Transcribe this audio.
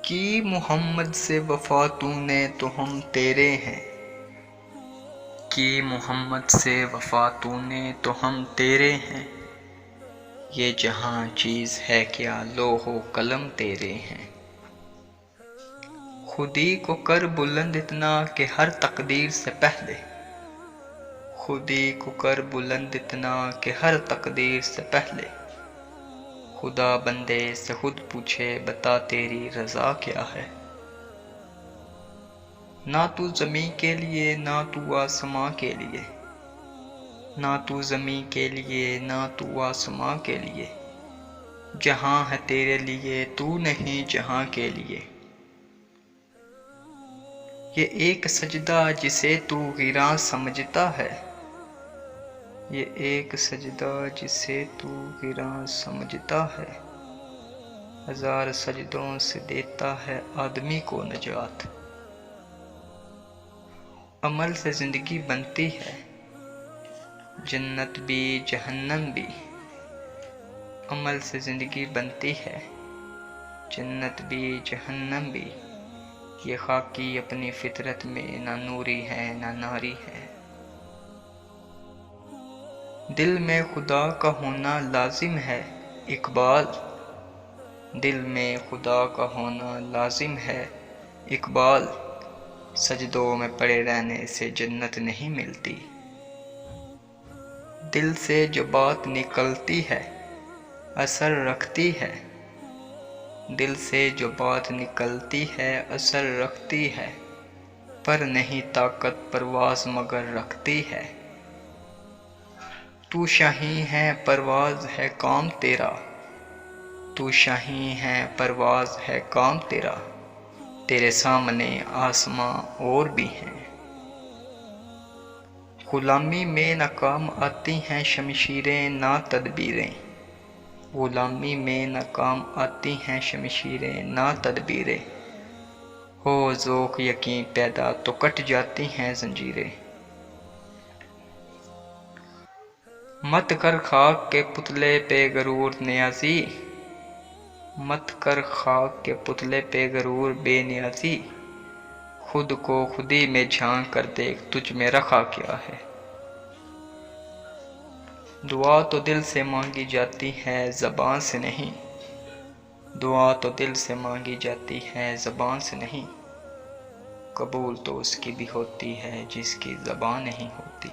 کی محمد سے وفا تو نے تو ہم تیرے ہیں، کی محمد سے وفا تو نے تو ہم تیرے ہیں، یہ جہاں چیز ہے کیا لوح و قلم تیرے ہیں۔ خودی کو کر بلند اتنا کہ ہر تقدیر سے پہلے، خودی کو کر بلند اتنا کہ ہر تقدیر سے پہلے، خدا بندے سے خود پوچھے بتا تیری رضا کیا ہے۔ نہ تو زمیں کے لیے نہ تو آسماں کے لیے، نہ تو زمیں کے لیے نہ تو آسماں کے لیے، جہاں ہے تیرے لیے تو نہیں جہاں کے لیے۔ یہ ایک سجدہ جسے تو گراں سمجھتا ہے، یہ ایک سجدہ جسے تو گراں سمجھتا ہے، ہزار سجدوں سے دیتا ہے آدمی کو نجات۔ عمل سے زندگی بنتی ہے، جنت بھی جہنم بھی، عمل سے زندگی بنتی ہے، جنت بھی جہنم بھی، یہ خاکی اپنی فطرت میں نہ نوری ہے نہ ناری ہے۔ دل میں خدا کا ہونا لازم ہے اقبال، دل میں خدا کا ہونا لازم ہے اقبال، سجدوں میں پڑے رہنے سے جنت نہیں ملتی۔ دل سے جو بات نکلتی ہے اثر رکھتی ہے، دل سے جو بات نکلتی ہے اثر رکھتی ہے، پر نہیں طاقت پرواز مگر رکھتی ہے۔ تو شاہیں ہے پرواز ہے کام تیرا، تو شاہیں ہے پرواز ہے کام تیرا، تیرے سامنے آسماں اور بھی ہیں۔ غلامی میں ناکام آتی ہیں شمشیریں نہ تدبیریں، غلامی میں ناکام آتی ہیں شمشیریں نہ تدبیریں، ہو ذوق یقین پیدا تو کٹ جاتی ہیں زنجیریں۔ مت کر خاک کے پتلے پہ غرور نیازی، مت کر خاک کے پتلے پہ غرور بے نیازی، خود کو خودی میں جھانک کر دیکھ تجھ میں رکھا کیا ہے۔ دعا تو دل سے مانگی جاتی ہے زبان سے نہیں، دعا تو دل سے مانگی جاتی ہے زبان سے نہیں، قبول تو اس کی بھی ہوتی ہے جس کی زبان نہیں ہوتی۔